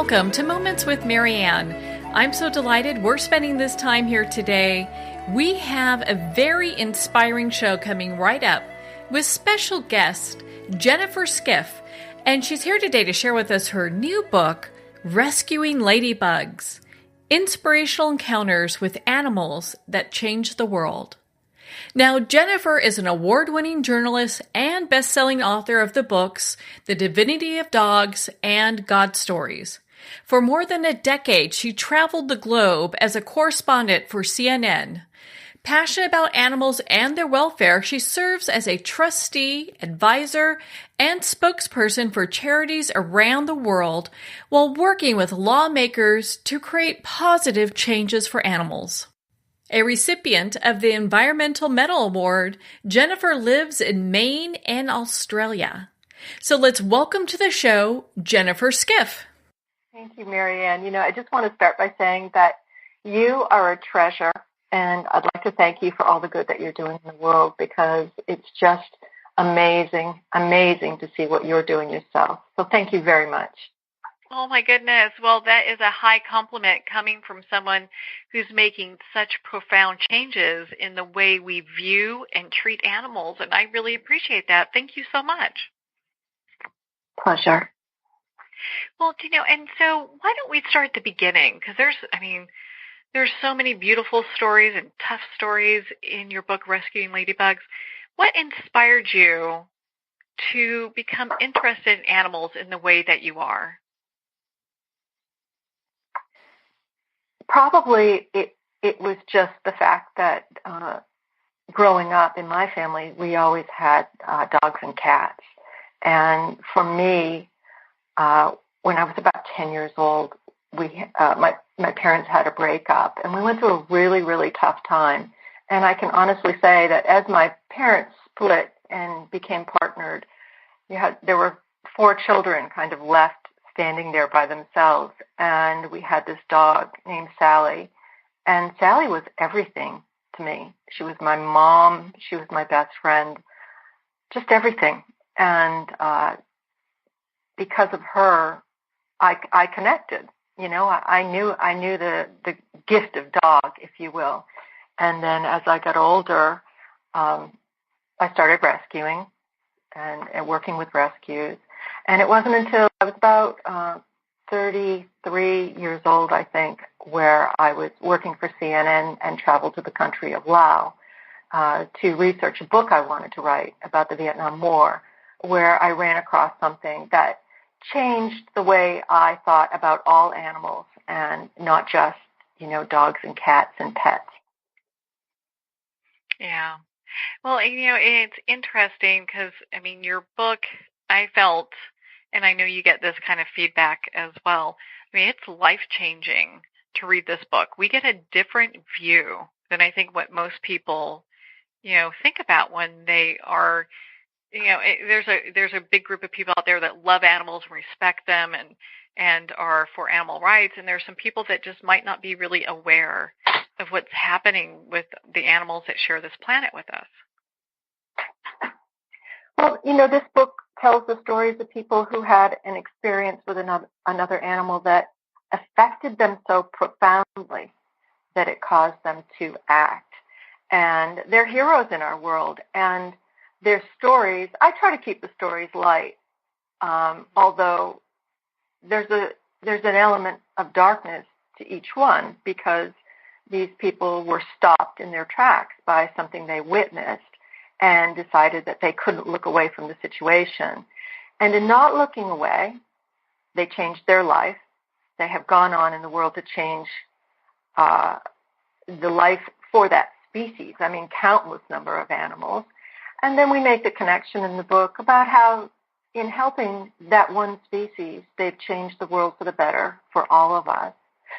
Welcome to Moments with Marianne. I'm so delighted we're spending this time here today. We have a very inspiring show coming right up with special guest Jennifer-Skiff, and she's here today to share with us her new book, Rescuing Ladybugs: Inspirational Encounters with Animals That Change the World. Now, Jennifer is an award-winning journalist and best-selling author of the books The Divinity of Dogs and God Stories. For more than a decade, she traveled the globe as a correspondent for CNN. Passionate about animals and their welfare, she serves as a trustee, advisor, and spokesperson for charities around the world while working with lawmakers to create positive changes for animals. A recipient of the Environmental Medal Award, Jennifer lives in Maine and Australia. So let's welcome to the show, Jennifer-Skiff. Thank you, Marianne. I just want to start by saying that you are a treasure, and I'd like to thank you for all the good that you're doing in the world, because it's just amazing to see what you're doing yourself. So thank you very much. Oh, my goodness. Well, that is a high compliment coming from someone who's making such profound changes in the way we view and treat animals, and I really appreciate that. Thank you so much. Pleasure. Well, and so why don't we start at the beginning? Because there's so many beautiful stories and tough stories in your book, Rescuing Ladybugs. What inspired you to become interested in animals in the way that you are? Probably it was just the fact that growing up in my family, we always had dogs and cats. And for me, when I was about 10 years old, my parents had a breakup, and we went through a really, really tough time. And I can honestly say that as my parents split and became partnered, there were 4 children kind of left standing there by themselves, and we had this dog named Sally, and Sally was everything to me. She was my mom, she was my best friend, just everything. And because of her, I connected. I knew the gift of dog, if you will. And then as I got older, I started rescuing and working with rescues. And it wasn't until I was about 33 years old, I think, where I was working for CNN and traveled to the country of Laos to research a book I wanted to write about the Vietnam War, where I ran across something that changed the way I thought about all animals and not just, dogs and cats and pets. Yeah. Well, it's interesting because, your book, I felt, and I know you get this kind of feedback as well, it's life-changing to read this book. We get a different view than I think what most people, think about when they are, there's a big group of people out there that love animals and respect them and are for animal rights, and there's some people that just might not be really aware of what's happening with the animals that share this planet with us. Well, this book tells the stories of people who had an experience with another animal that affected them so profoundly that it caused them to act. And they're heroes in our world, and their stories, I try to keep the stories light, although there's an element of darkness to each one, because these people were stopped in their tracks by something they witnessed and decided that they couldn't look away from the situation. And in not looking away, they changed their life. They have gone on in the world to change the life for that species. Countless number of animals. And then we make the connection in the book about how, in helping that one species, they've changed the world for the better for all of us.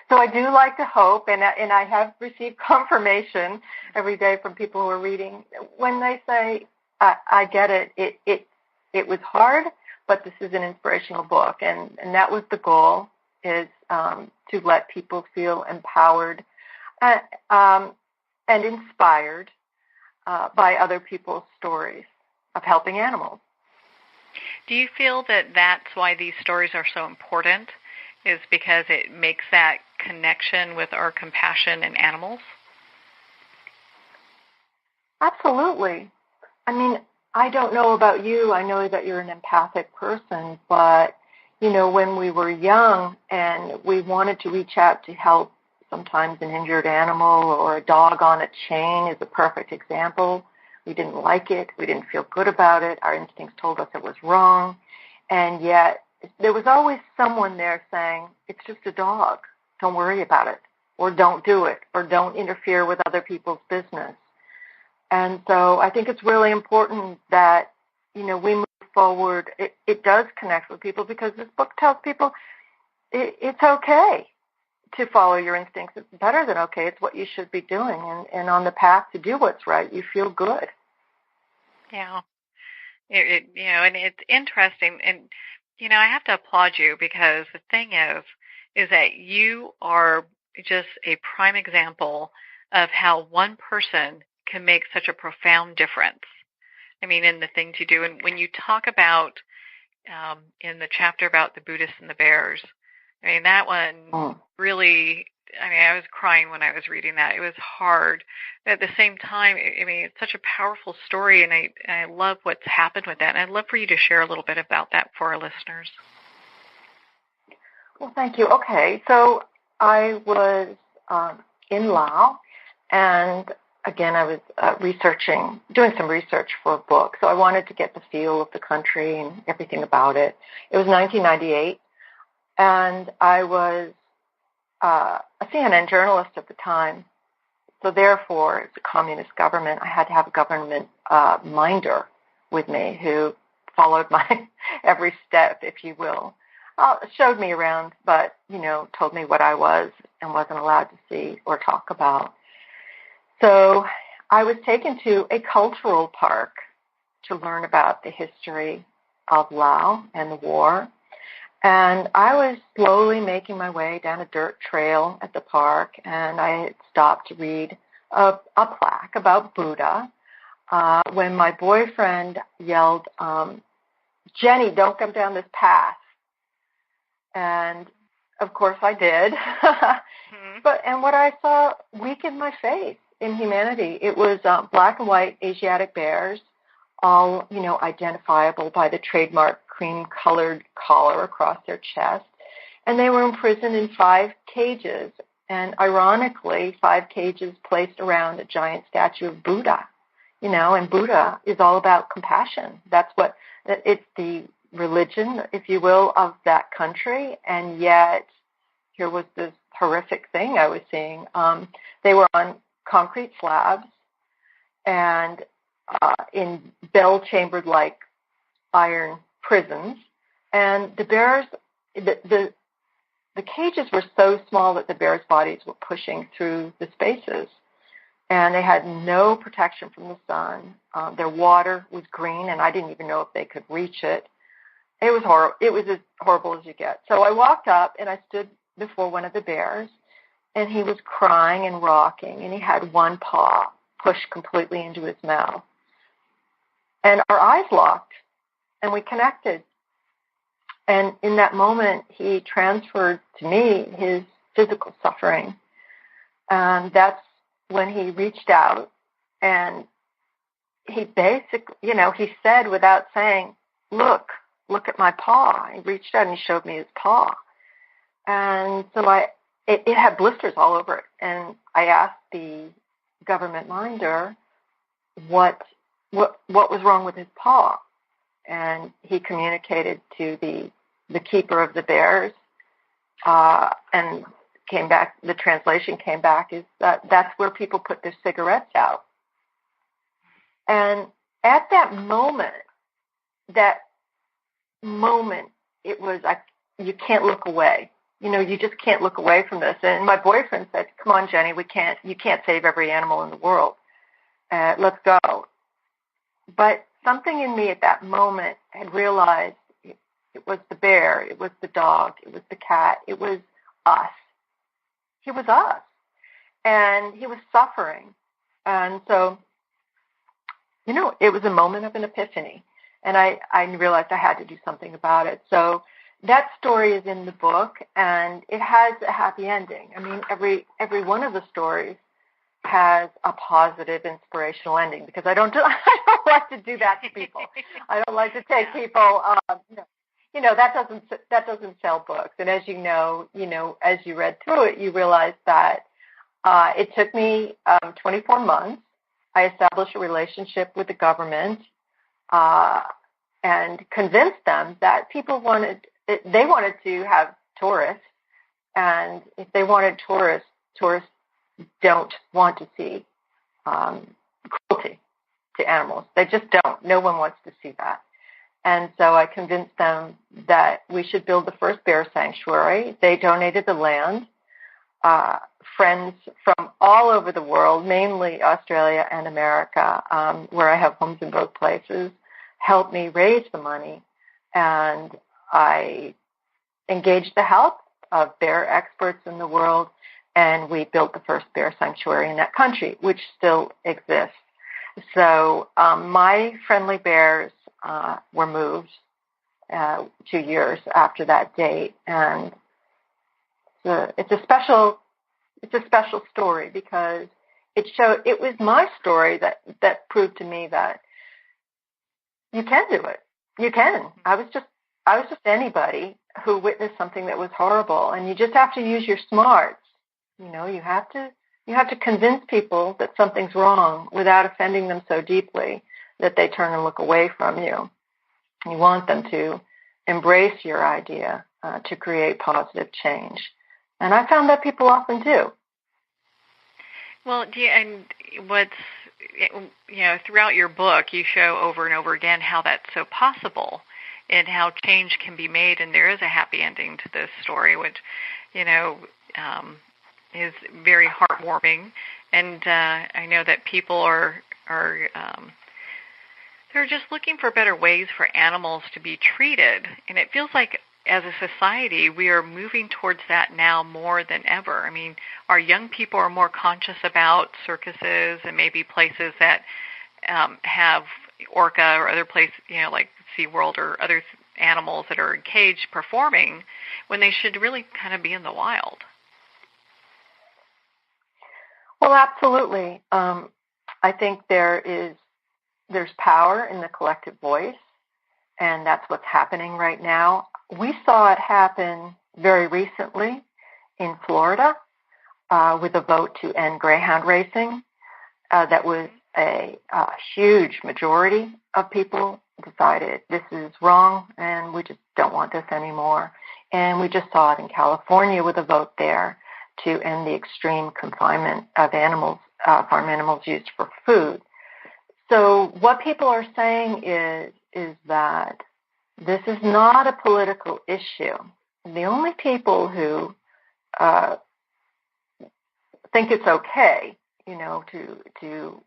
So I do like to hope, and I have received confirmation every day from people who are reading, when they say, I get it, it was hard, but this is an inspirational book. And that was the goal, is to let people feel empowered and inspired by other people's stories of helping animals. Do you feel that that's why these stories are so important? is because it makes that connection with our compassion in animals? Absolutely. I mean, I don't know about you. I know that you're an empathic person, but, when we were young and we wanted to reach out to help sometimes an injured animal or a dog on a chain is a perfect example. We didn't like it. We didn't feel good about it. Our instincts told us it was wrong. And yet there was always someone there saying, it's just a dog. Don't worry about it. Or don't do it. Or don't interfere with other people's business. And so I think it's really important that, we move forward. It does connect with people because this book tells people it's okay to follow your instincts. It's better than okay. It's what you should be doing. And on the path to do what's right, you feel good. Yeah. And it's interesting. And, I have to applaud you because the thing is that you are just a prime example of how one person can make such a profound difference. I mean, in the things you do. And when you talk about in the chapter about the Buddhists and the bears, I mean, that one really, I was crying when I was reading that. It was hard. At the same time, it's such a powerful story, and I love what's happened with that. And I'd love for you to share a little bit about that for our listeners. Well, thank you. Okay, so I was in Laos, and again, I was doing some research for a book. So I wanted to get the feel of the country and everything about it. It was 1998, and I was a CNN journalist at the time. So therefore, it's a communist government. I had to have a government minder with me who followed my every step, if you will. Showed me around, but, told me what I was and wasn't allowed to see or talk about. So I was taken to a cultural park to learn about the history of Laos and the war. And I was slowly making my way down a dirt trail at the park, and I had stopped to read a plaque about Buddha when my boyfriend yelled, Jenny, don't come down this path. And, of course, I did. And what I saw weakened my faith in humanity. It was black and white Asiatic bears, all, identifiable by the trademark cream-colored collar across their chest. And they were imprisoned in 5 cages. And ironically, 5 cages placed around a giant statue of Buddha. And Buddha is all about compassion. It's the religion, if you will, of that country. And yet, here was this horrific thing I was seeing. They were on concrete slabs and in bell-chambered like iron prisons. And the bears, the cages were so small that the bears' bodies were pushing through the spaces. And they had no protection from the sun. Their water was green, and I didn't even know if they could reach it. It was horrible. It was as horrible as you get. So I walked up, and I stood before one of the bears, and he was crying and rocking, and he had one paw pushed completely into his mouth. And our eyes locked, and we connected. And in that moment, he transferred to me his physical suffering. And that's when he reached out, and he basically, he said without saying, look at my paw. He reached out and he showed me his paw. And so it had blisters all over it. And I asked the government minder what was wrong with his paw. And he communicated to the keeper of the bears, and came back, the translation came back, is that's where people put their cigarettes out. And at that moment, it was like, you can't look away. You just can't look away from this. And my boyfriend said, come on, Jenny, you can't save every animal in the world. Let's go. But something in me at that moment had realized it was the bear, it was the dog, it was the cat, it was us. He was us. And he was suffering. And so, it was a moment of an epiphany. And I realized I had to do something about it. So that story is in the book, and it has a happy ending. I mean, every one of the stories has a positive, inspirational ending, because I don't like to do that to people. I don't like to take people. That doesn't sell books. And as you know, as you read through it, you realize that it took me 24 months. I established a relationship with the government and convinced them that people wanted to have tourists, and if they wanted tourists don't want to see cruelty to animals. They just don't. No one wants to see that. And so I convinced them that we should build the first bear sanctuary. They donated the land. Friends from all over the world, mainly Australia and America, where I have homes in both places, helped me raise the money. And I engaged the help of bear experts in the world, and we built the first bear sanctuary in that country, which still exists. So my friendly bears were moved 2 years after that date, and it's a special story because it was my story that proved to me that you can do it. You can. I was just anybody who witnessed something that was horrible, and you just have to use your smarts. You have to convince people that something's wrong without offending them so deeply that they turn and look away from you. You want them to embrace your idea to create positive change. And I found that people often do. Well, throughout your book, you show over and over again how that's so possible and how change can be made, and there is a happy ending to this story, which, is very heartwarming. And I know that people are they're just looking for better ways for animals to be treated, and it feels like as a society we are moving towards that now more than ever. I mean, our young people are more conscious about circuses and maybe places that have orca or other places, like SeaWorld or other animals that are in cage performing, when they should really kind of be in the wild. Well, absolutely. I think there's power in the collective voice, and that's what's happening right now. We saw it happen very recently in Florida with a vote to end greyhound racing. That was a huge majority of people decided this is wrong and we just don't want this anymore. And we just saw it in California with a vote there to end the extreme confinement of animals, farm animals used for food. So what people are saying is that this is not a political issue. The only people who think it's okay, to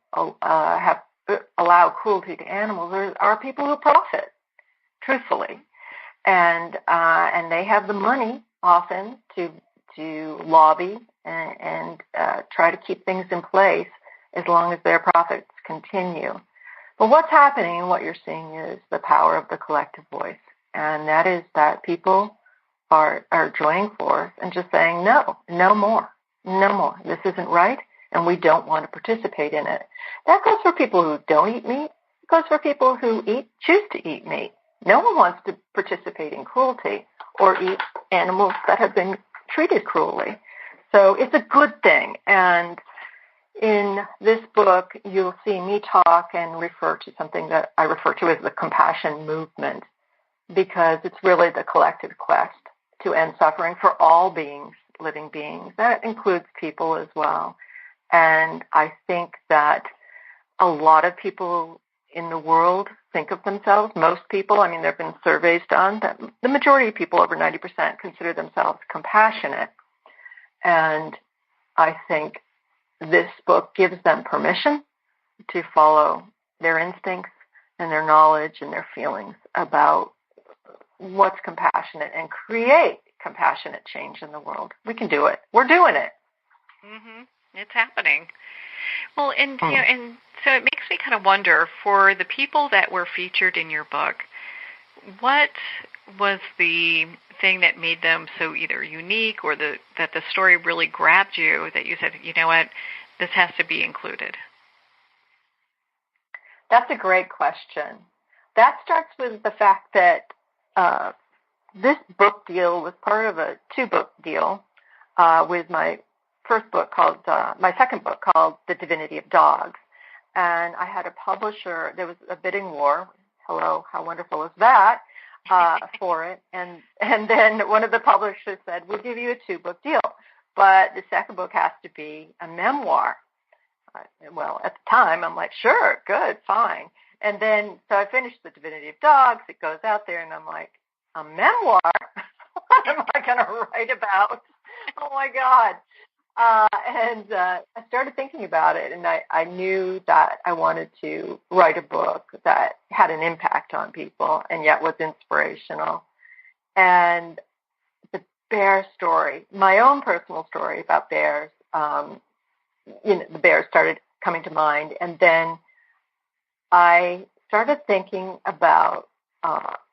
allow cruelty to animals are people who profit, truthfully, and they have the money often to lobby and try to keep things in place as long as their profits continue. But what's happening and what you're seeing is the power of the collective voice, and that is that people are joining force and just saying, no more. This isn't right, and we don't want to participate in it. That goes for people who don't eat meat. It goes for people who choose to eat meat. No one wants to participate in cruelty or eat animals that have been treated cruelly. So it's a good thing. And in this book, you'll see me talk and refer to something that I refer to as the compassion movement, because it's really the collective quest to end suffering for all beings, living beings. That includes people as well. And I think that a lot of people in the world think of themselves, most people, I mean, there have been surveys done that the majority of people, over 90%, consider themselves compassionate. And I think this book gives them permission to follow their instincts and their knowledge and their feelings about what's compassionate and create compassionate change in the world. We can do it. We're doing it. Mm-hmm. It's happening. Well, and so it makes me kind of wonder, for the people that were featured in your book, what was the thing that made them so either unique or that the story really grabbed you that you said, you know what, this has to be included? That's a great question. That starts with the fact that this book deal was part of a 2-book deal with my second book called The Divinity of Dogs. And I had a publisher, there was a bidding war. Hello, how wonderful is that? For it. And then one of the publishers said, we'll give you a 2-book deal, but the second book has to be a memoir. Well, at the time, I'm like, sure, good, fine. And then, so I finished The Divinity of Dogs. It goes out there, and I'm like, a memoir? What am I going to write about? Oh, my God. And I started thinking about it, and I knew that I wanted to write a book that had an impact on people and yet was inspirational. And the bear story, my own personal story about bears, the bears started coming to mind. And then I started thinking about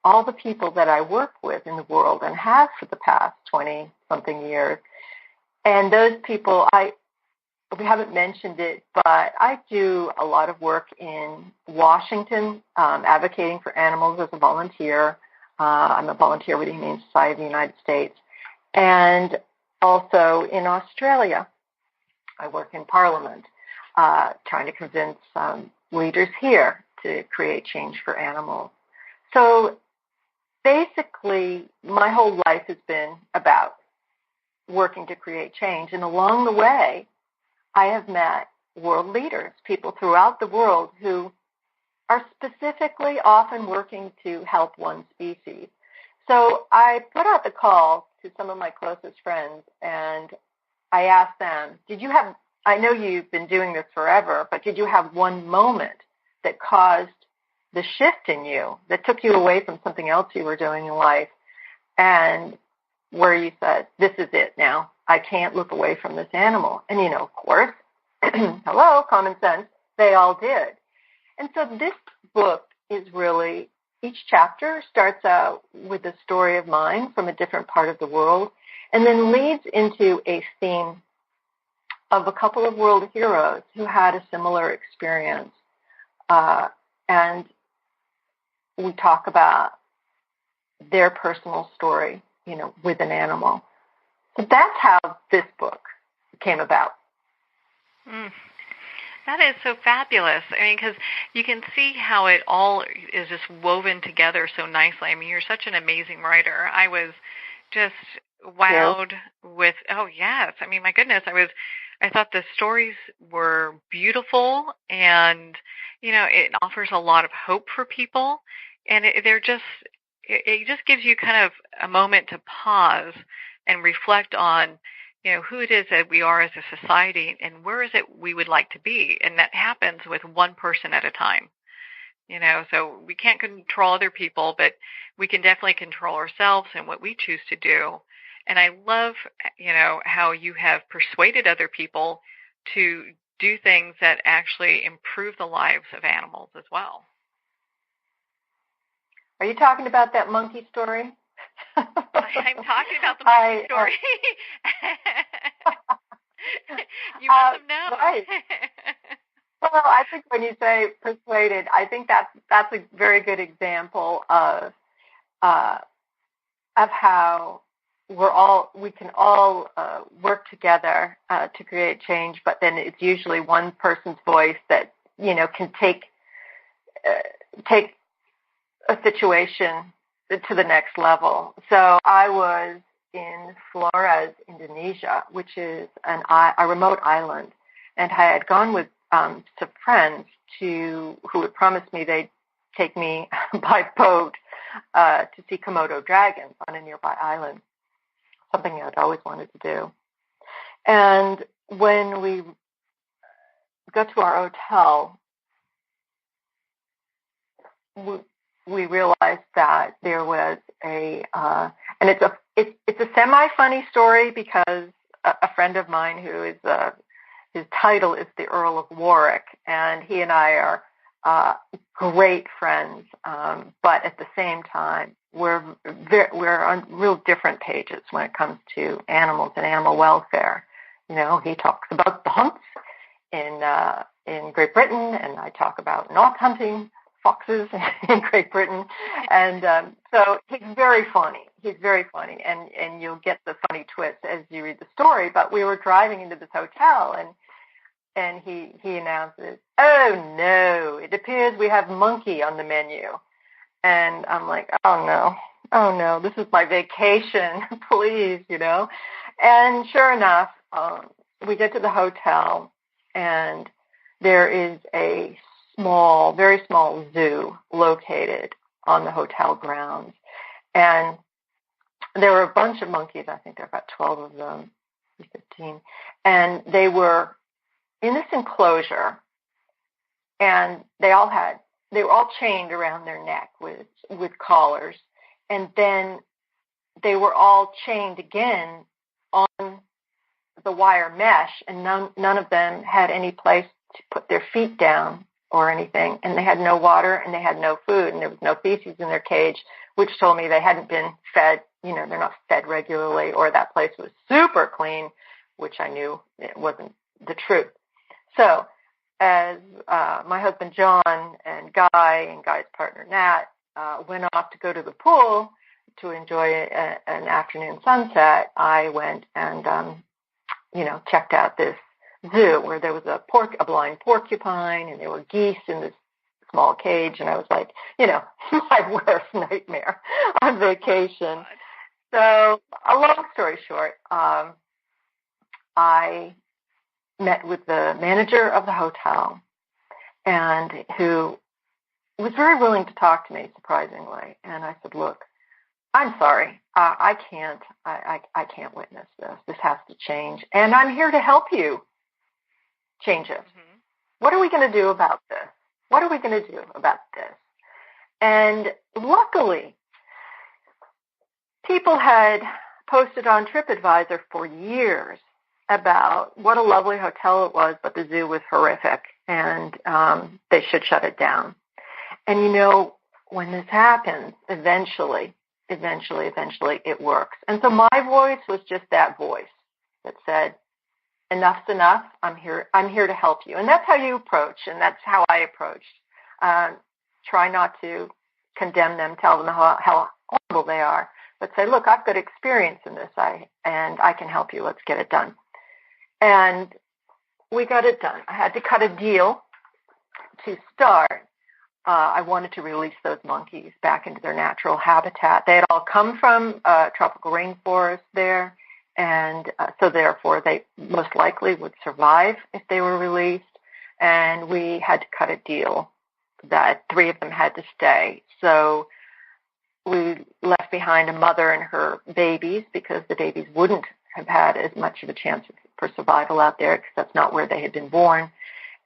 all the people that I work with in the world and have for the past 20-something years. And those people, we haven't mentioned it, but I do a lot of work in Washington, advocating for animals as a volunteer. I'm a volunteer with the Humane Society of the United States. And also in Australia, I work in Parliament, trying to convince leaders here to create change for animals. So basically, my whole life has been about working to create change. And along the way, I have met world leaders, people throughout the world who are specifically often working to help one species. So I put out the call to some of my closest friends, and I asked them, I know you've been doing this forever, but did you have one moment that caused the shift in you, that took you away from something else you were doing in life, and where you said, this is it now. I can't look away from this animal. And, of course, hello, common sense, they all did. And so this book is really, each chapter starts out with a story of mine from a different part of the world, and then leads into a theme of a couple of world heroes who had a similar experience. And we talk about their personal story, with an animal. So that's how this book came about. That is so fabulous. I mean, because you can see how it all is just woven together so nicely. I mean, you're such an amazing writer. I was just wowed with, oh, yes. I mean, my goodness, I thought the stories were beautiful, and, it offers a lot of hope for people. And it just gives you kind of a moment to pause and reflect on, who it is that we are as a society and where is it we would like to be. And that happens with one person at a time. So we can't control other people, but we can definitely control ourselves and what we choose to do. And I love, how you have persuaded other people to do things that actually improve the lives of animals as well. Are you talking about that monkey story? I'm talking about the monkey story. You must have known. Right. Well, I think when you say persuaded, I think that's a very good example of how we can all work together to create change, but then it's usually one person's voice that can take a situation to the next level. So I was in Flores, Indonesia, which is a remote island, and I had gone with some friends who had promised me they'd take me by boat to see Komodo dragons on a nearby island, something I'd always wanted to do. And when we got to our hotel, we realized that there was and it's a semi-funny story because a friend of mine who is his title is the Earl of Warwick, and he and I are great friends, but at the same time we're on real different pages when it comes to animals and animal welfare. You know, he talks about the hunts in Great Britain, and I talk about not hunting foxes in Great Britain. And so he's very funny. He's very funny, and you'll get the funny twist as you read the story. But we were driving into this hotel, and he announces, "Oh no, it appears we have monkey on the menu." And I'm like, oh no, this is my vacation, please, you know. And sure enough, we get to the hotel, and there is a very small zoo located on the hotel grounds. And there were a bunch of monkeys. I think there were about 12 of them, 15. And they were in this enclosure, and they were all chained around their neck with collars. And then they were all chained again on the wire mesh, and none of them had any place to put their feet down or anything. And they had no water, and they had no food, and there was no feces in their cage, which told me they hadn't been fed. You know, they're not fed regularly, or that place was super clean, which I knew it wasn't the truth. So as my husband John and Guy's partner Nat went off to go to the pool to enjoy an afternoon sunset, I went and checked out this zoo where there was a blind porcupine, and there were geese in this small cage, and I was like, my worst nightmare on vacation. So a long story short, I met with the manager of the hotel, and who was very willing to talk to me, surprisingly. And I said, look, I'm sorry. I can't witness this. This has to change. And I'm here to help you change it. Mm-hmm. What are we going to do about this? What are we going to do about this? And luckily, people had posted on TripAdvisor for years about what a lovely hotel it was, but the zoo was horrific, and they should shut it down. And when this happens, eventually it works. And so my voice was just that voice that said, enough's enough. I'm here to help you. And that's how you approach, and that's how I approached. Try not to condemn them, tell them how horrible they are, but say, look, I've got experience in this, and I can help you. Let's get it done. And we got it done. I had to cut a deal to start. I wanted to release those monkeys back into their natural habitat. They had all come from tropical rainforest there, and so therefore they most likely would survive if they were released. And we had to cut a deal that 3 of them had to stay. So we left behind a mother and her babies, because the babies wouldn't have had as much of a chance for survival out there, because that's not where they had been born.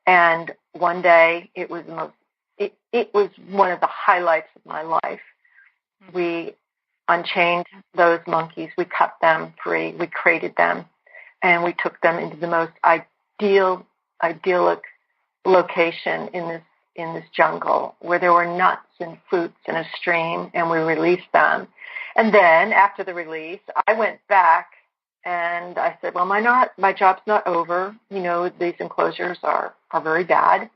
And one day, it was one of the highlights of my life. We unchained those monkeys. We cut them free. We crated them, and we took them into the most idyllic location in this jungle, where there were nuts and fruits and a stream, and we released them. And then after the release, I went back and I said, well, my job's not over. These enclosures are very bad.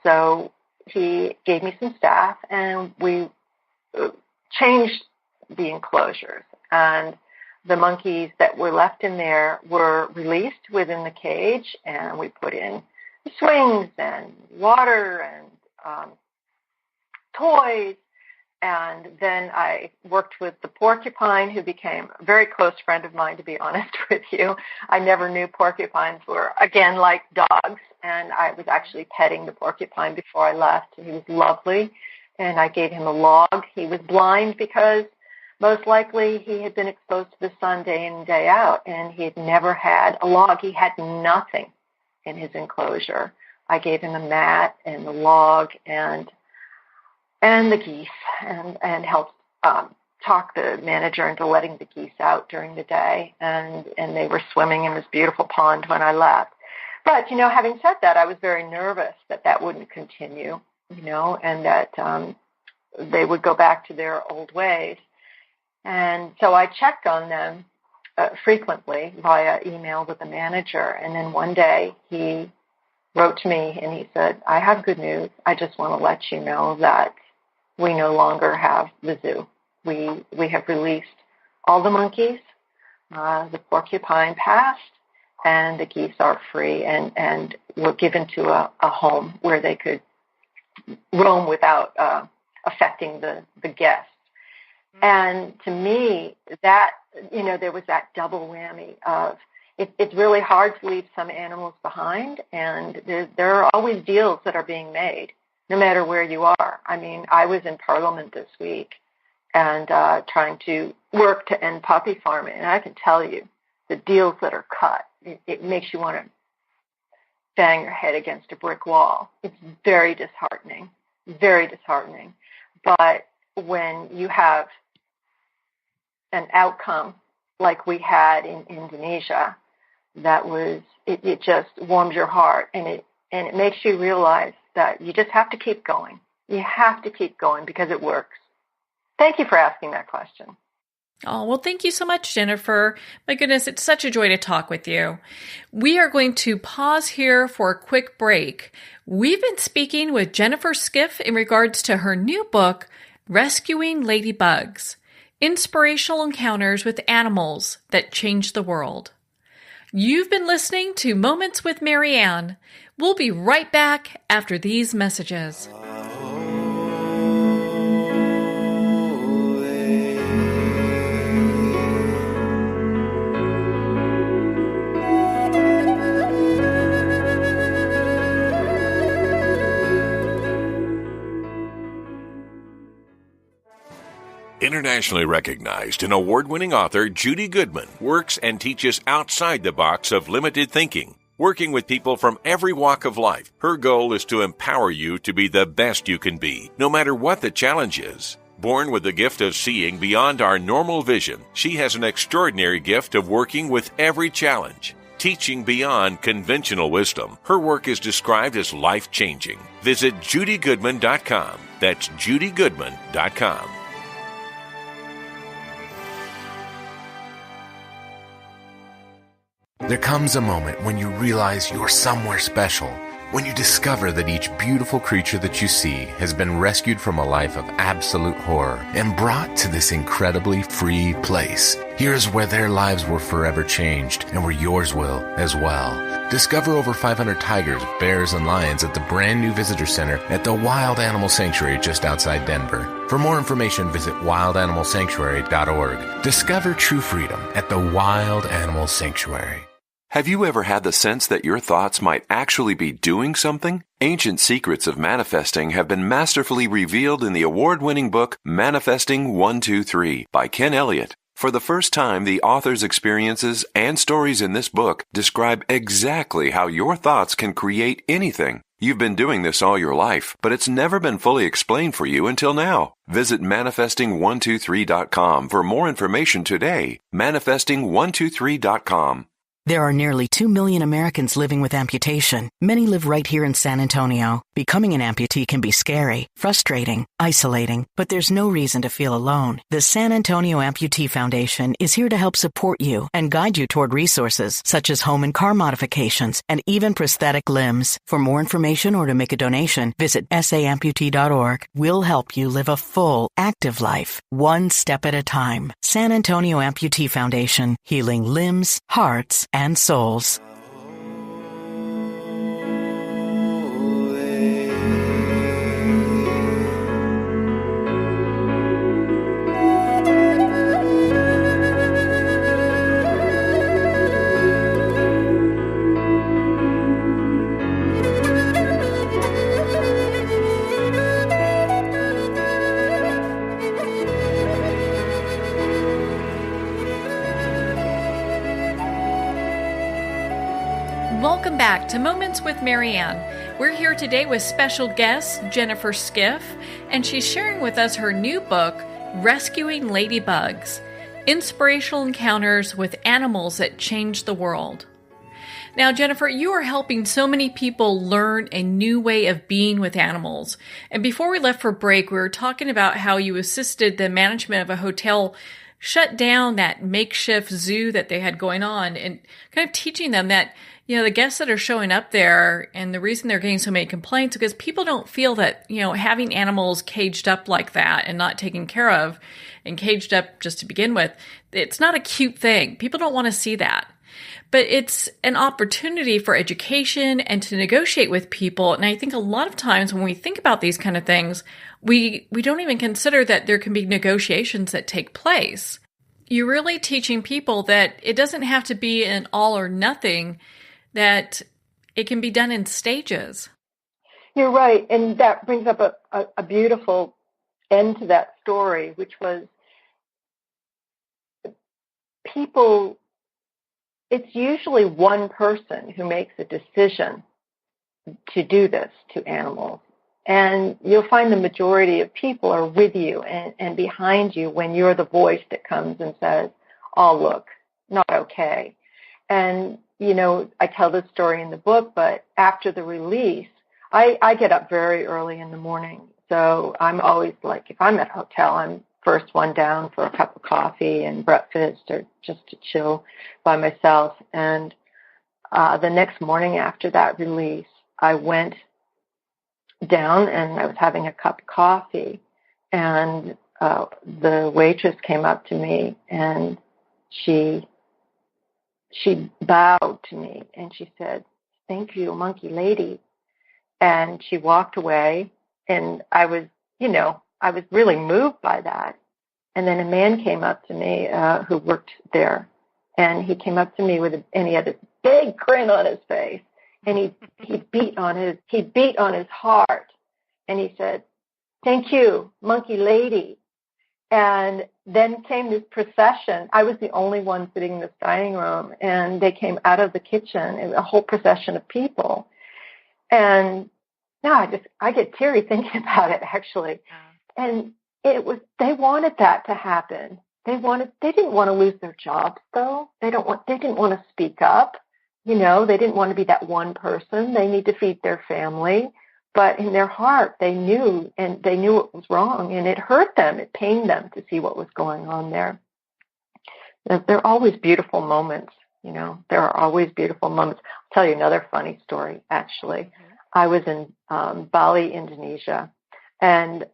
So he gave me some staff, and we changed the enclosures. And the monkeys that were left in there were released within the cage, and we put in swings and water and toys. And then I worked with the porcupine, who became a very close friend of mine, to be honest with you. I never knew porcupines were, again, like dogs. And I was actually petting the porcupine before I left. He was lovely. And I gave him a log. He was blind because most likely he had been exposed to the sun day in and day out. And he had never had a log. He had nothing in his enclosure. I gave him a mat and the log and the geese, and helped talk the manager into letting the geese out during the day, and they were swimming in this beautiful pond when I left. But, having said that, I was very nervous that wouldn't continue, and that they would go back to their old ways. And so I checked on them frequently via email with the manager. And then one day he wrote to me and he said, I have good news. I just want to let you know that we no longer have the zoo. We have released all the monkeys. The porcupine passed, and the geese are free and were given to a home where they could roam without affecting the guests. And to me, that, there was that double whammy of it's really hard to leave some animals behind, and there are always deals that are being made, no matter where you are. I mean, I was in Parliament this week and trying to work to end puppy farming, and I can tell you, the deals that are cut, it makes you want to bang your head against a brick wall. It's very disheartening, very disheartening. But when you have an outcome like we had in Indonesia, that was, it just warms your heart, and it makes you realize that you just have to keep going. You have to keep going because it works. Thank you for asking that question. Oh, well, thank you so much, Jennifer. My goodness, it's such a joy to talk with you. We are going to pause here for a quick break. We've been speaking with Jennifer-Skiff in regards to her new book, Rescuing Ladybugs, Inspirational Encounters with Animals That Change the World. You've been listening to Moments with Marianne. We'll be right back after these messages. Internationally recognized and award-winning author Judy Goodman works and teaches outside the box of limited thinking. Working with people from every walk of life, her goal is to empower you to be the best you can be, no matter what the challenge is. Born with the gift of seeing beyond our normal vision, she has an extraordinary gift of working with every challenge. Teaching beyond conventional wisdom, her work is described as life-changing. Visit judygoodman.com. That's judygoodman.com. There comes a moment when you realize you're somewhere special, when you discover that each beautiful creature that you see has been rescued from a life of absolute horror and brought to this incredibly free place. Here's where their lives were forever changed and where yours will as well. Discover over 500 tigers, bears, and lions at the brand new visitor center at the Wild Animal Sanctuary just outside Denver. For more information, visit wildanimalsanctuary.org. Discover true freedom at the Wild Animal Sanctuary. Have you ever had the sense that your thoughts might actually be doing something? Ancient secrets of manifesting have been masterfully revealed in the award-winning book Manifesting 123 by Ken Elliott. For the first time, the author's experiences and stories in this book describe exactly how your thoughts can create anything. You've been doing this all your life, but it's never been fully explained for you until now. Visit manifesting123.com for more information today. Manifesting123.com. There are nearly 2 million Americans living with amputation. Many live right here in San Antonio. Becoming an amputee can be scary, frustrating, isolating, but there's no reason to feel alone. The San Antonio Amputee Foundation is here to help support you and guide you toward resources such as home and car modifications and even prosthetic limbs. For more information or to make a donation, visit saamputee.org. We'll help you live a full, active life, one step at a time. San Antonio Amputee Foundation, healing limbs, hearts, and souls. Welcome back to Moments with Marianne. We're here today with special guest Jennifer-Skiff, and she's sharing with us her new book, Rescuing Ladybugs, Inspirational Encounters with Animals That Change the World. Now, Jennifer, you are helping so many people learn a new way of being with animals. And before we left for break, we were talking about how you assisted the management of a hotel shut down that makeshift zoo that they had going on, and kind of teaching them that, the guests that are showing up there, and the reason they're getting so many complaints is because people don't feel that, having animals caged up like that and not taken care of and caged up just to begin with, it's not a cute thing. People don't want to see that. But it's an opportunity for education and to negotiate with people. And I think a lot of times when we think about these kind of things, we don't even consider that there can be negotiations that take place. You're really teaching people that it doesn't have to be an all or nothing, that it can be done in stages. You're right. And that brings up a beautiful end to that story, which was people. It's usually one person who makes a decision to do this to animals. And you'll find the majority of people are with you and behind you when you're the voice that comes and says, oh, look, not okay. And, I tell this story in the book, but after the release, I get up very early in the morning. So I'm always like, if I'm at a hotel, I'm first one down for a cup of coffee and breakfast or just to chill by myself. And the next morning after that release, I went down and I was having a cup of coffee, and the waitress came up to me and she bowed to me and she said, "Thank you, monkey lady." And she walked away, and I was really moved by that. And then a man came up to me who worked there, and he came up to me and he had this big grin on his face, and he beat on his heart, and he said, "Thank you, monkey lady." And then came this procession. I was the only one sitting in this dining room, and they came out of the kitchen, and a whole procession of people. And now I get teary thinking about it, actually. And they wanted that to happen. They didn't want to lose their jobs, though. They didn't want to speak up. They didn't want to be that one person. They need to feed their family. But in their heart, they knew it was wrong, and it hurt them. It pained them to see what was going on there. There are always beautiful moments, There are always beautiful moments. I'll tell you another funny story, actually. I was in Bali, Indonesia, and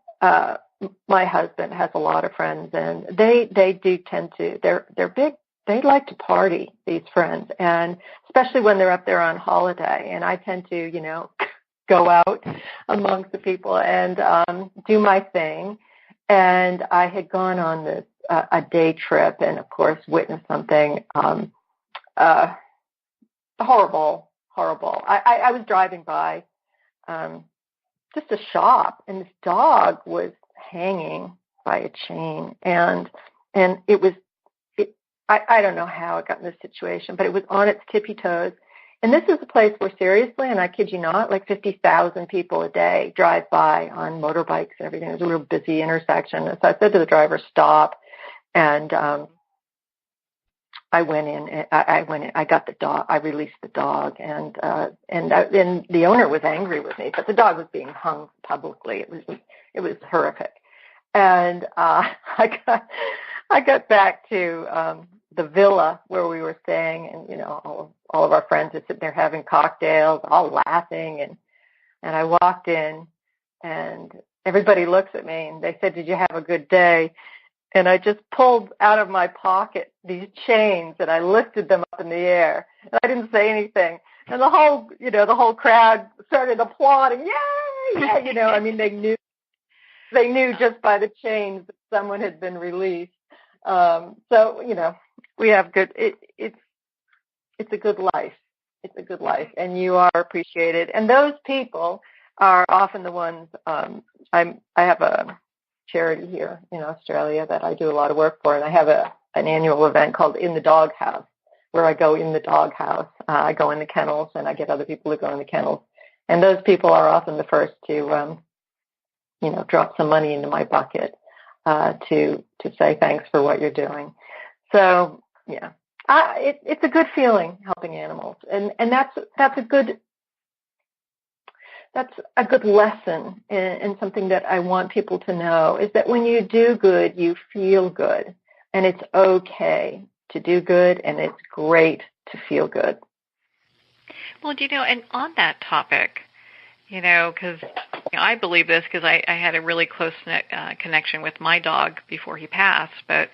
my husband has a lot of friends, and they do tend to, they're big. They like to party, these friends, and especially when they're up there on holiday. And I tend to, go out amongst the people and do my thing. And I had gone on this a day trip, and of course witnessed something horrible. I was driving by just a shop, and this dog was hanging by a chain, and it was. I don't know how it got in this situation, but it was on its tippy toes. And this is a place where, seriously, and I kid you not, like 50,000 people a day drive by on motorbikes and everything. It was a real busy intersection. And so I said to the driver, "Stop." And I went in. I got the dog. I released the dog, and the owner was angry with me, but the dog was being hung publicly. It was horrific. And I got back to the villa where we were staying, and all of our friends are sitting there having cocktails, all laughing, and I walked in, and everybody looks at me and they said, "Did you have a good day?" And I just pulled out of my pocket these chains, and I lifted them up in the air, and I didn't say anything, and the whole crowd started applauding. Yay! Yeah, I mean, they knew just by the chains that someone had been released. So we have good. It's a good life. It's a good life, and you are appreciated. And those people are often the ones. I have a charity here in Australia that I do a lot of work for, and I have an annual event called In the Dog House, where I go in the dog house. I go in the kennels, and I get other people to go in the kennels. And those people are often the first to, drop some money into my bucket to say thanks for what you're doing. So, yeah. It's a good feeling helping animals, and that's a good lesson, and something that I want people to know is that when you do good, you feel good, and it's okay to do good, and it's great to feel good. Well, and on that topic, because I believe this because I had a really close connection with my dog before he passed, but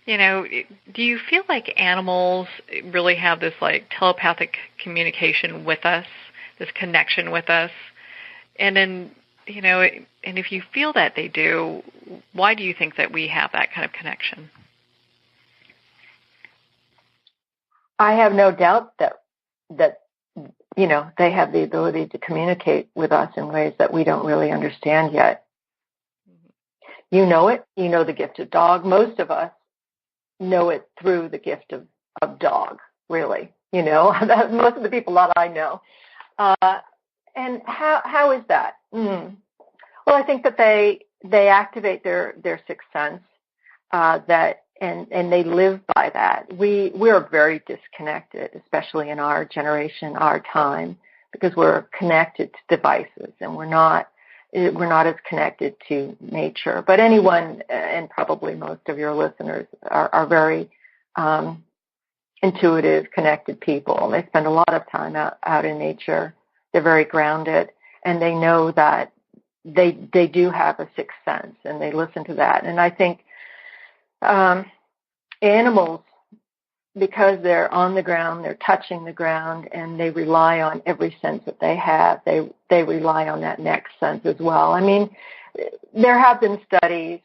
do you feel like animals really have this like telepathic communication with us, this connection with us? And then, and if you feel that they do, why do you think that we have that kind of connection? I have no doubt that they have the ability to communicate with us in ways that we don't really understand yet. Mm-hmm. You know it. You know the gift of dog. Most of us know it through the gift of dog, really. Most of the people that I know. And how is that? Well, I think that they activate their sixth sense, and they live by that. We are very disconnected, especially in our generation, our time, because we're connected to devices, and we're not as connected to nature. But anyone, and probably most of your listeners, are very intuitive, connected people. They spend a lot of time out in nature. They're very grounded, and they know that they do have a sixth sense, and they listen to that. And I think animals, because they're on the ground, they're touching the ground, and they rely on every sense that they have. They rely on that next sense as well. I mean, there have been studies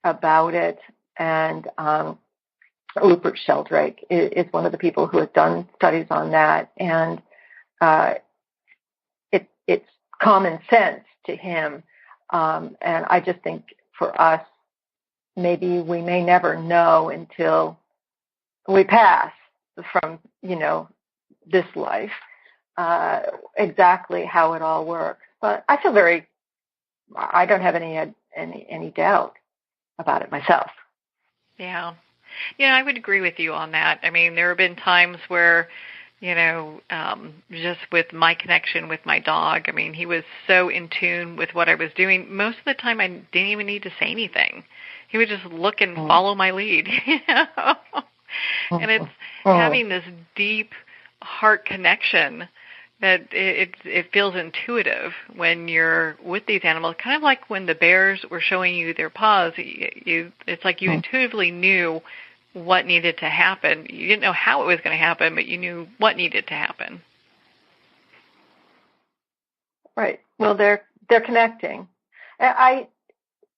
about it, and Rupert Sheldrake is one of the people who has done studies on that, and it's common sense to him. And I just think for us, maybe we may never know until we pass from, this life, exactly how it all works. But I don't have any doubt about it myself. Yeah. I would agree with you on that. I mean, there have been times where, just with my connection with my dog, I mean, he was so in tune with what I was doing. Most of the time, I didn't even need to say anything. He would just look and follow my lead, And it's having this deep heart connection that it feels intuitive when you're with these animals. Kind of like when the bears were showing you their paws, it's like you intuitively knew what needed to happen. You didn't know how it was going to happen, but you knew what needed to happen. Right. Well, they're connecting. I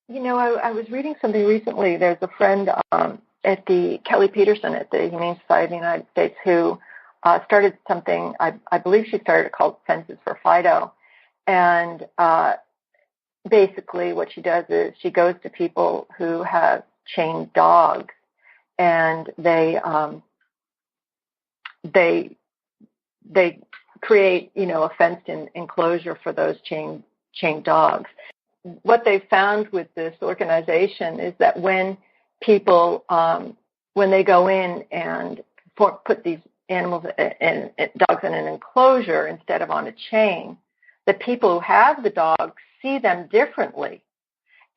was reading something recently. There's a friend at the Kelly Peterson at the Humane Society of the United States who started something. I believe she started it called Fences for Fido, and basically what she does is she goes to people who have chained dogs, and they create a fenced-in enclosure for those chained dogs. What they found with this organization is that when people, when they go in and put these animals and dogs in an enclosure instead of on a chain, the people who have the dogs see them differently.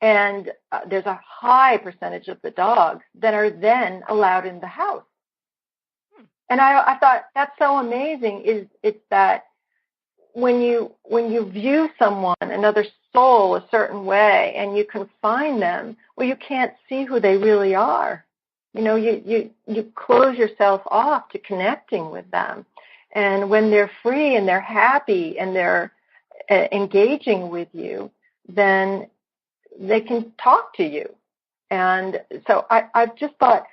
And there's a high percentage of the dogs that are then allowed in the house. And I thought that's so amazing. It's that when you view someone, another soul, a certain way, and you confine them, well, you can't see who they really are. You close yourself off to connecting with them. And when they're free and they're happy and they're engaging with you, then they can talk to you. And so I've just thought,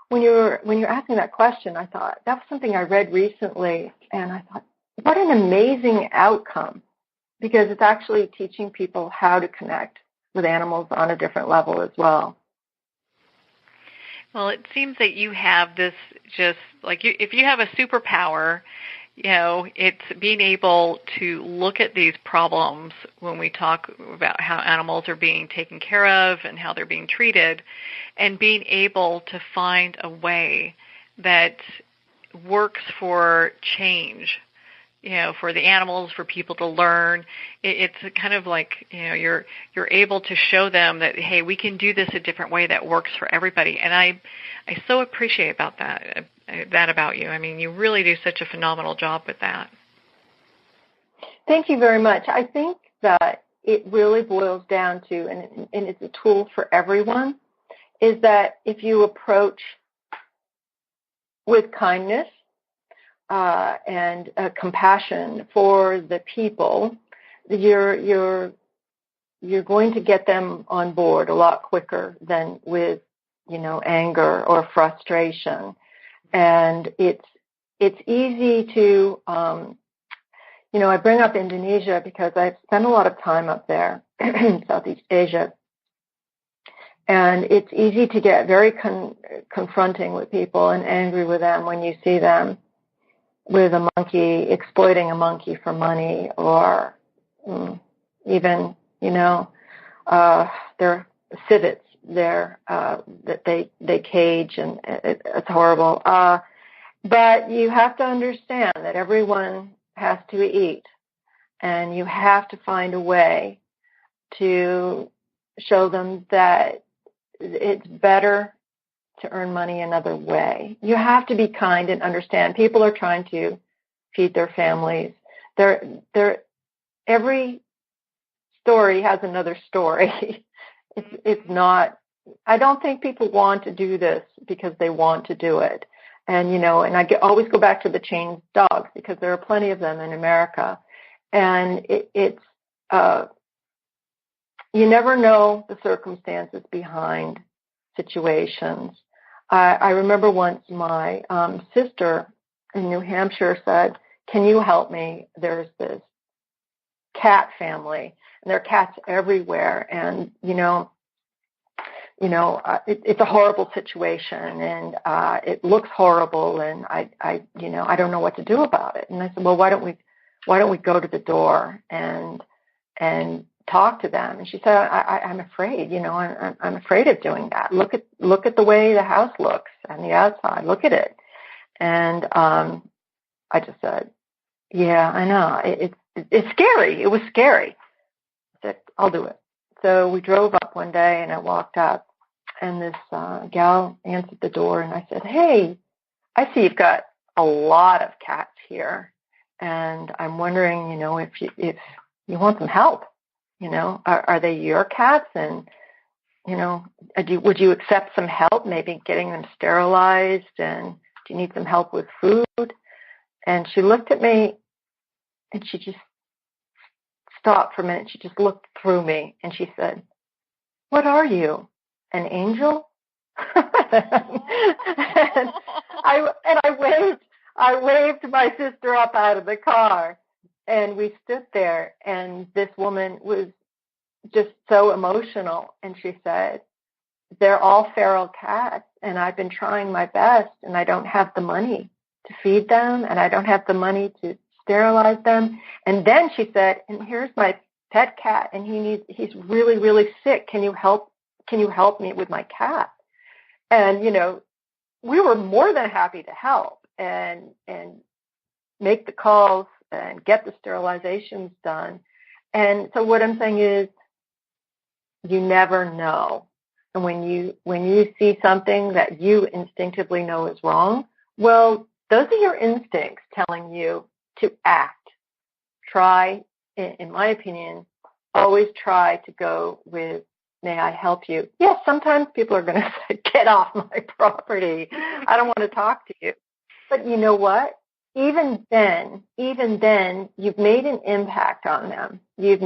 when you're asking that question, I thought that was something I read recently, and I thought, what an amazing outcome, because it's actually teaching people how to connect with animals on a different level as well. Well, it seems that you have this just like if you have a superpower, it's being able to look at these problems when we talk about how animals are being taken care of and how they're being treated, and being able to find a way that works for change, for the animals, for people to learn. It's kind of like, you're able to show them that, hey, we can do this a different way that works for everybody. And I so appreciate about that about you. I mean, you really do such a phenomenal job with that. Thank you very much. I think that it really boils down to, and it's a tool for everyone, is that if you approach with kindness and compassion for the people, you're going to get them on board a lot quicker than with anger or frustration. And it's easy to I bring up Indonesia because I've spent a lot of time up there in Southeast Asia. And it's easy to get very confronting with people and angry with them when you see them with a monkey, exploiting a monkey for money, or even, their civets there that they cage, and it's horrible. But you have to understand that everyone has to eat, and you have to find a way to show them that it's better to earn money another way. You have to be kind and understand. People are trying to feed their families. Every story has another story. It's not. I don't think people want to do this because they want to do it. And, and I always go back to the chained dogs because there are plenty of them in America. And it's you never know the circumstances behind situations. I remember once my sister in New Hampshire said, "Can you help me? There's this cat family, and there are cats everywhere, and it's a horrible situation, and it looks horrible, and I don't know what to do about it." And I said, "Well, why don't we go to the door and talk to them?" And she said, "I'm afraid. I'm afraid of doing that. Look at the way the house looks on the outside. Look at it." And I just said, "Yeah, I know. It's scary. It was scary." I said, "I'll do it." So we drove up one day, and I walked up, and this gal answered the door, and I said, "Hey, I see you've got a lot of cats here, and I'm wondering, if you want some help. Are they your cats? And would you accept some help, maybe getting them sterilized? And do you need some help with food?" And she looked at me, and she just stopped for a minute. She just looked through me, and she said, "What are you, an angel?" and I waved my sister up out of the car, and we stood there, and this woman was just so emotional, and she said, "They're all feral cats, and I've been trying my best, and I don't have the money to feed them, and I don't have the money to sterilize them." And then she said, "And here's my pet cat, and he's really, really sick. Can you help me with my cat?" And we were more than happy to help and make the calls and get the sterilizations done. And so what I'm saying is, you never know. And when you see something that you instinctively know is wrong, well, those are your instincts telling you to act. Try, in my opinion, always try to go with, "May I help you?" Yes, sometimes people are going to say, "Get off my property. I don't want to talk to you." But you know what? Even then, you've made an impact on them. You've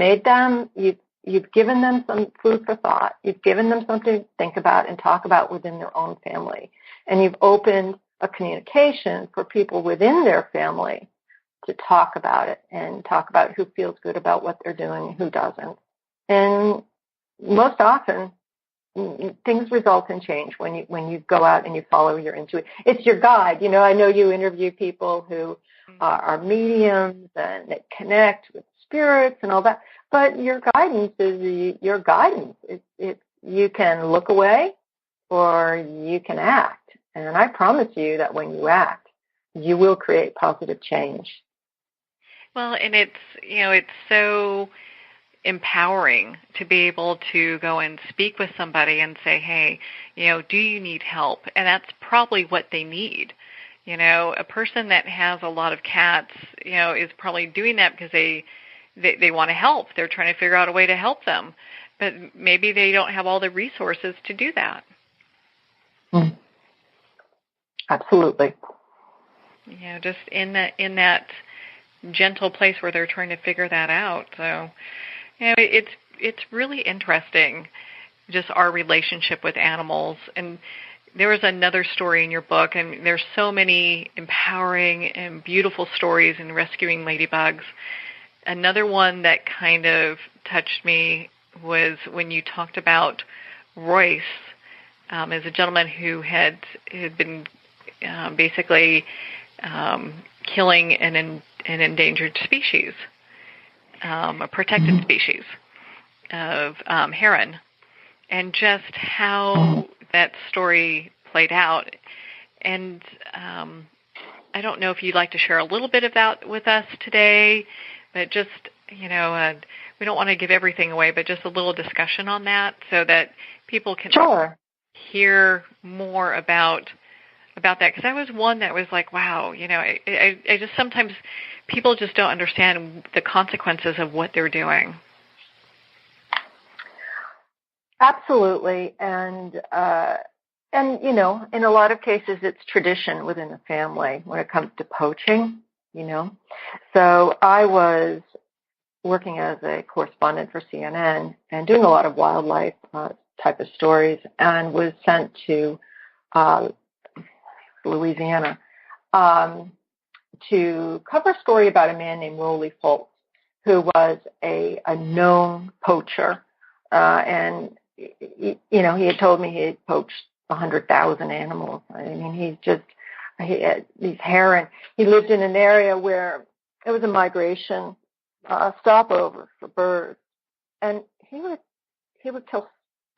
given them some food for thought. You've given them something to think about and talk about within their own family. And you've opened a communication for people within their family to talk about it and talk about who feels good about what they're doing and who doesn't. And most often, things result in change when you go out and you follow your intuition. It's your guide. I know you interview people who are mediums and that connect with spirits and all that, but your guidance is your guidance. You can look away or you can act. And I promise you that when you act, you will create positive change. Well, and it's so empowering to be able to go and speak with somebody and say, hey, do you need help? And that's probably what they need. A person that has a lot of cats, is probably doing that because they want to help. They're trying to figure out a way to help them, but maybe they don't have all the resources to do that. Mm. Absolutely. Just in that gentle place where they're trying to figure that out. So, it's really interesting, just our relationship with animals. And there was another story in your book, and there's so many empowering and beautiful stories in Rescuing Ladybugs. Another one that kind of touched me was when you talked about Royce as a gentleman who had been basically killing an endangered species, a protected species of heron, and just how that story played out. And I don't know if you'd like to share a little bit of that with us today, but just, we don't want to give everything away, but just a little discussion on that so that people can hear more about that. Because that was one that was like, wow, I just sometimes people just don't understand the consequences of what they're doing. Absolutely. And in a lot of cases, it's tradition within the family when it comes to poaching, So I was working as a correspondent for CNN and doing a lot of wildlife type of stories, and was sent to Louisiana to cover a story about a man named Rolly Foltz, who was a known poacher. And, he had told me he had poached 100,000 animals. I mean, he had these heron. He lived in an area where it was a migration stopover for birds. And he would kill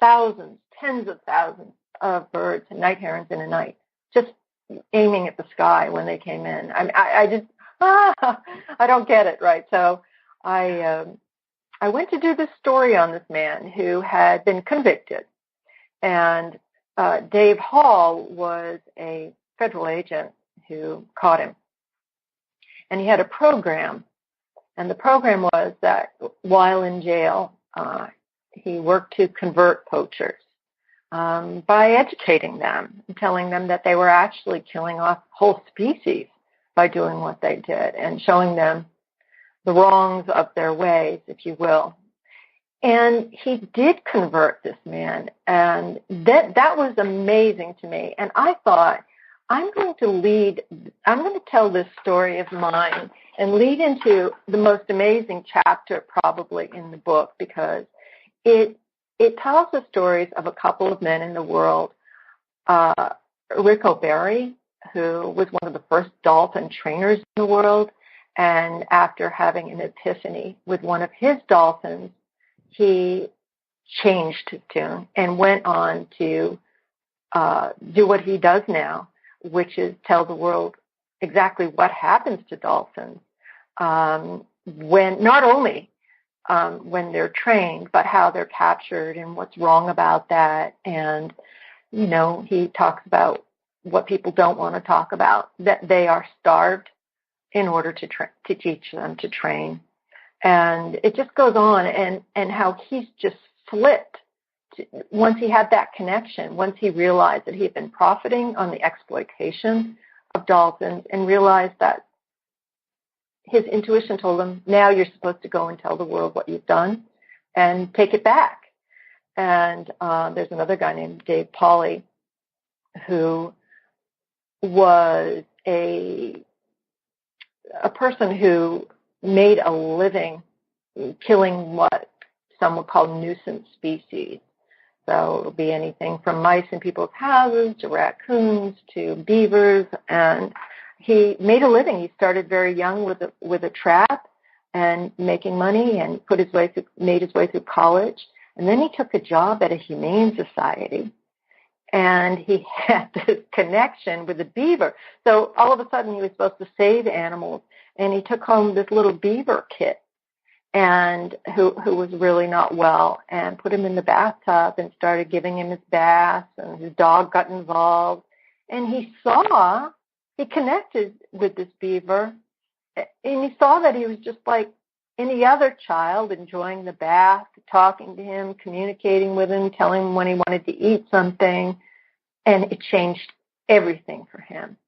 thousands, tens of thousands of birds and night herons in a night, just aiming at the sky when they came in. I don't get it, right? So I went to do this story on this man who had been convicted, and Dave Hall was a federal agent who caught him, and he had a program, and the program was that while in jail, he worked to convert poachers by educating them and telling them that they were actually killing off whole species by doing what they did, and showing them the wrongs of their ways, if you will. And he did convert this man, and that was amazing to me. And I thought, I'm going to tell this story of mine and lead into the most amazing chapter probably in the book, because it tells the stories of a couple of men in the world. Rick O'Berry, who was one of the first dolphin trainers in the world, and after having an epiphany with one of his dolphins, he changed his tune and went on to do what he does now, which is tell the world exactly what happens to dolphins when not only when they're trained, but how they're captured and what's wrong about that. And, he talks about what people don't want to talk about, that they are starved in order to teach them to train. And it just goes on, and how he's just flipped once he had that connection, once he realized that he had been profiting on the exploitation of dolphins, and realized that his intuition told him, now you're supposed to go and tell the world what you've done and take it back. And there's another guy named Dave Pauly who was a person who made a living killing what some would call nuisance species. So it would be anything from mice in people's houses to raccoons to beavers. And he made a living. He started very young with a trap and making money, and made his way through college. And then he took a job at a humane society and he had this connection with the beaver. So all of a sudden he was supposed to save animals, and he took home this little beaver kit, and who was really not well, and put him in the bathtub and started giving him his baths, and his dog got involved. And he connected with this beaver, and he saw that he was just like any other child, enjoying the bath, talking to him, communicating with him, telling him when he wanted to eat something, and it changed everything for him.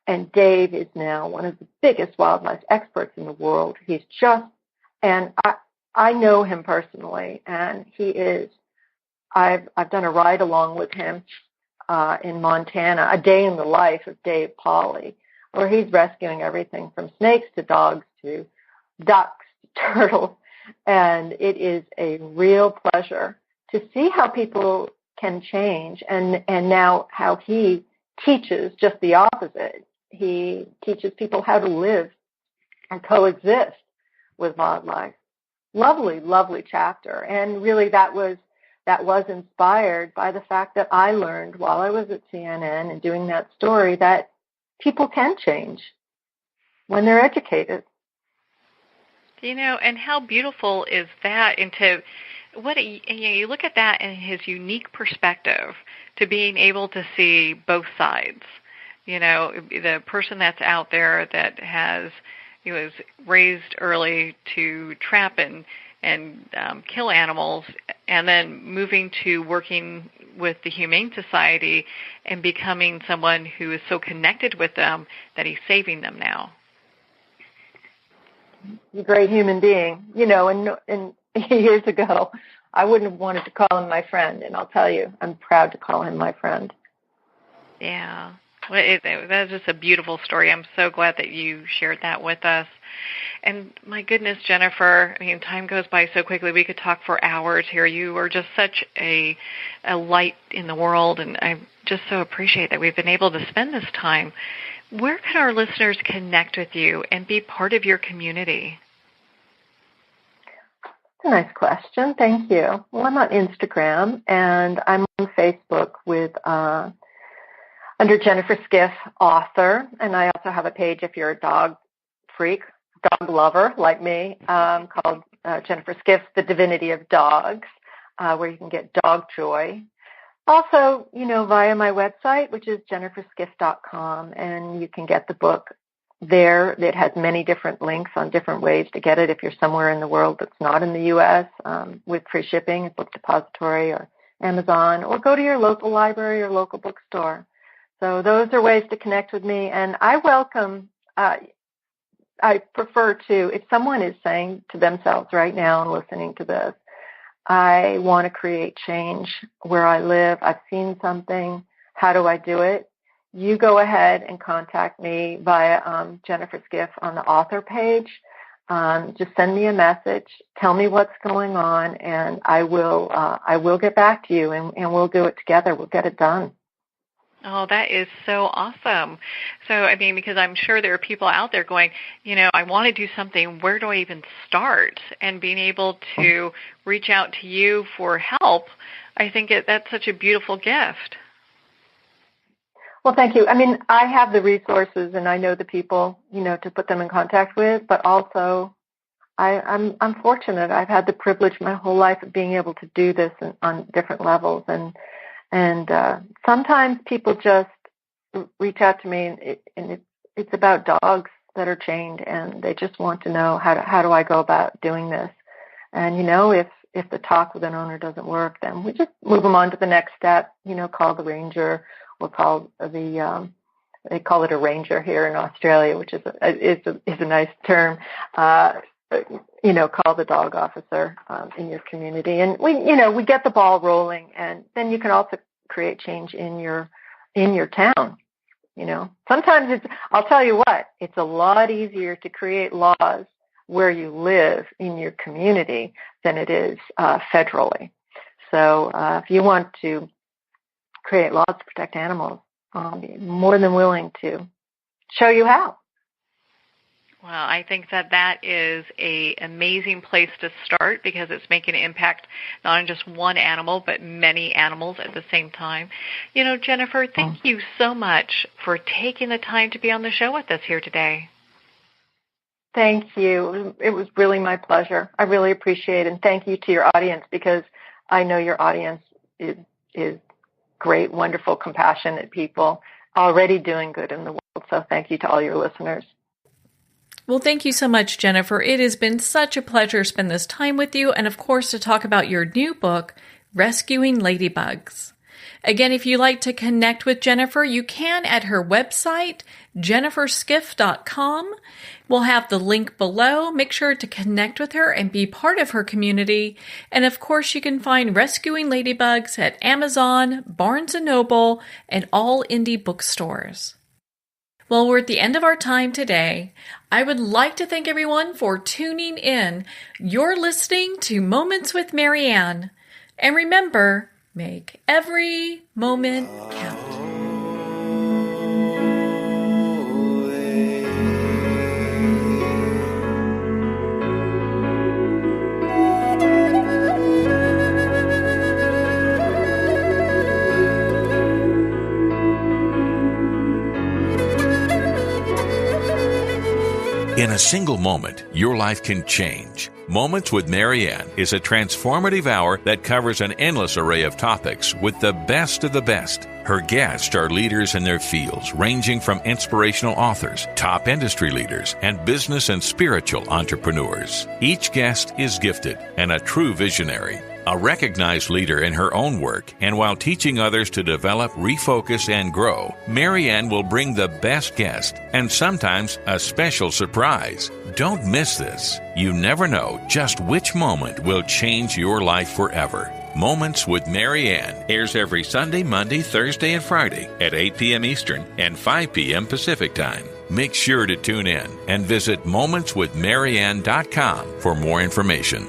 And Dave is now one of the biggest wildlife experts in the world. He's just, and I know him personally, and he is, I've done a ride along with him in Montana, a day in the life of Dave Pauley, where he's rescuing everything from snakes to dogs to ducks, turtles, and it is a real pleasure to see how people can change, and now how he teaches just the opposite. He teaches people how to live and coexist with wildlife. Lovely, lovely chapter, and really that was inspired by the fact that I learned while I was at CNN and doing that story that people can change when they're educated. And how beautiful is that? And you look at that in his unique perspective, to being able to see both sides. The person that's out there that was raised early to trap and kill animals, and then moving to working with the Humane Society and becoming someone who is so connected with them that he's saving them now. He's a great human being, and years ago, I wouldn't have wanted to call him my friend, and I'll tell you, I'm proud to call him my friend. Yeah. Well, that's just a beautiful story. I'm so glad that you shared that with us. And my goodness, Jennifer, time goes by so quickly. We could talk for hours here. You are just such a light in the world, and I just so appreciate that we've been able to spend this time. Where can our listeners connect with you and be part of your community? That's a nice question. Thank you. Well, I'm on Instagram, and I'm on Facebook with under Jennifer-Skiff, author, and I also have a page if you're a dog freak, dog lover like me, called Jennifer-Skiff, The Divinity of Dogs, where you can get dog joy. Also, via my website, which is jennifer-skiff.com, and you can get the book there. It has many different links on different ways to get it if you're somewhere in the world that's not in the U.S., with free shipping at Book Depository or Amazon, or go to your local library or local bookstore. So those are ways to connect with me, and I welcome, I prefer to, if someone is saying to themselves right now and listening to this, I want to create change where I live, I've seen something, how do I do it? You go ahead and contact me via Jennifer Skiff on the author page. Just send me a message, tell me what's going on, and I will get back to you, and we'll do it together. We'll get it done. Oh, that is so awesome. So, because I'm sure there are people out there going, I want to do something. Where do I even start? And being able to reach out to you for help, I think that's such a beautiful gift. Well, thank you. I have the resources, and I know the people, to put them in contact with, but also I'm fortunate. I've had the privilege my whole life of being able to do this on different levels, and sometimes people just reach out to me, and it's about dogs that are chained, and they just want to know how do I go about doing this. And if the talk with an owner doesn't work, then we just move them on to the next step. Call the ranger, or call they call it a ranger here in Australia, which is a nice term. Call the dog officer in your community, and we get the ball rolling, and then you can also create change in your town. Sometimes I'll tell you what, it's a lot easier to create laws where you live in your community than it is federally. So if you want to create laws to protect animals, I'll be more than willing to show you how. Well, I think that is an amazing place to start because it's making an impact not on just one animal, but many animals at the same time. Jennifer, thank you so much for taking the time to be on the show with us here today. Thank you. It was really my pleasure. I really appreciate it. And thank you to your audience, because I know your audience is great, wonderful, compassionate people already doing good in the world. So thank you to all your listeners. Well, thank you so much, Jennifer. It has been such a pleasure to spend this time with you and, of course, to talk about your new book, Rescuing Ladybugs. Again, if you'd like to connect with Jennifer, you can at her website, jennifer-skiff.com. We'll have the link below. Make sure to connect with her and be part of her community. And, of course, you can find Rescuing Ladybugs at Amazon, Barnes & Noble, and all indie bookstores. Well, we're at the end of our time today. I would like to thank everyone for tuning in. You're listening to Moments with Marianne. And remember, make every moment count. In a single moment, your life can change. Moments with Marianne is a transformative hour that covers an endless array of topics with the best of the best. Her guests are leaders in their fields, ranging from inspirational authors, top industry leaders, and business and spiritual entrepreneurs. Each guest is gifted and a true visionary, a recognized leader in her own work, and while teaching others to develop, refocus, and grow, Marianne will bring the best guest and sometimes a special surprise. Don't miss this. You never know just which moment will change your life forever. Moments with Marianne airs every Sunday, Monday, Thursday, and Friday at 8 p.m. Eastern and 5 p.m. Pacific Time. Make sure to tune in and visit momentswithmarianne.com for more information.